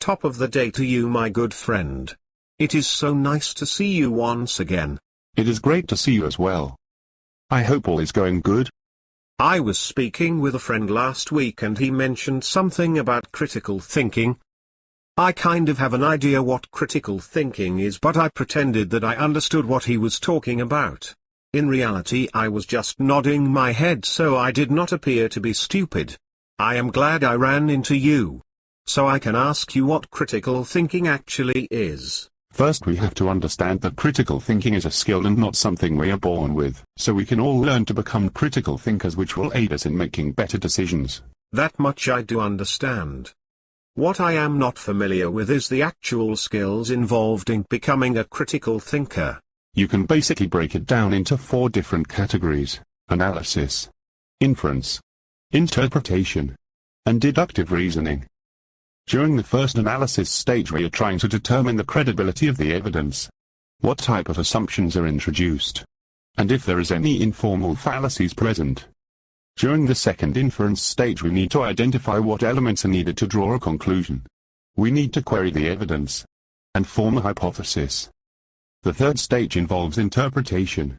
Top of the day to you, my good friend. It is so nice to see you once again. It is great to see you as well. I hope all is going good. I was speaking with a friend last week and he mentioned something about critical thinking. I kind of have an idea what critical thinking is, but I pretended that I understood what he was talking about. In reality, I was just nodding my head so I did not appear to be stupid. I am glad I ran into you, so I can ask you what critical thinking actually is. First, we have to understand that critical thinking is a skill and not something we are born with, so we can all learn to become critical thinkers, which will aid us in making better decisions. That much I do understand. What I am not familiar with is the actual skills involved in becoming a critical thinker. You can basically break it down into 4 different categories: analysis, inference, interpretation, and deductive reasoning. During the first analysis stage, we are trying to determine the credibility of the evidence, what type of assumptions are introduced, and if there is any informal fallacies present. During the second inference stage, we need to identify what elements are needed to draw a conclusion. We need to query the evidence and form a hypothesis. The third stage involves interpretation.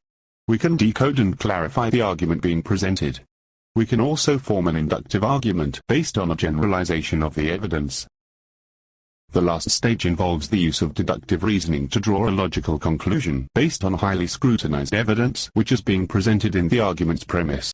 We can decode and clarify the argument being presented. We can also form an inductive argument based on a generalization of the evidence. The last stage involves the use of deductive reasoning to draw a logical conclusion based on highly scrutinized evidence which is being presented in the argument's premise.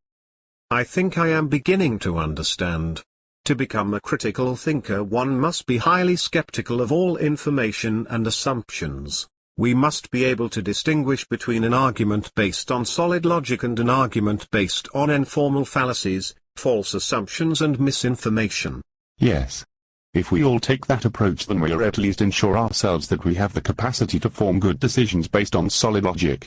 I think I am beginning to understand. To become a critical thinker, one must be highly skeptical of all information and assumptions. We must be able to distinguish between an argument based on solid logic and an argument based on informal fallacies, false assumptions and misinformation. Yes. If we all take that approach, then we are at least ensure ourselves that we have the capacity to form good decisions based on solid logic.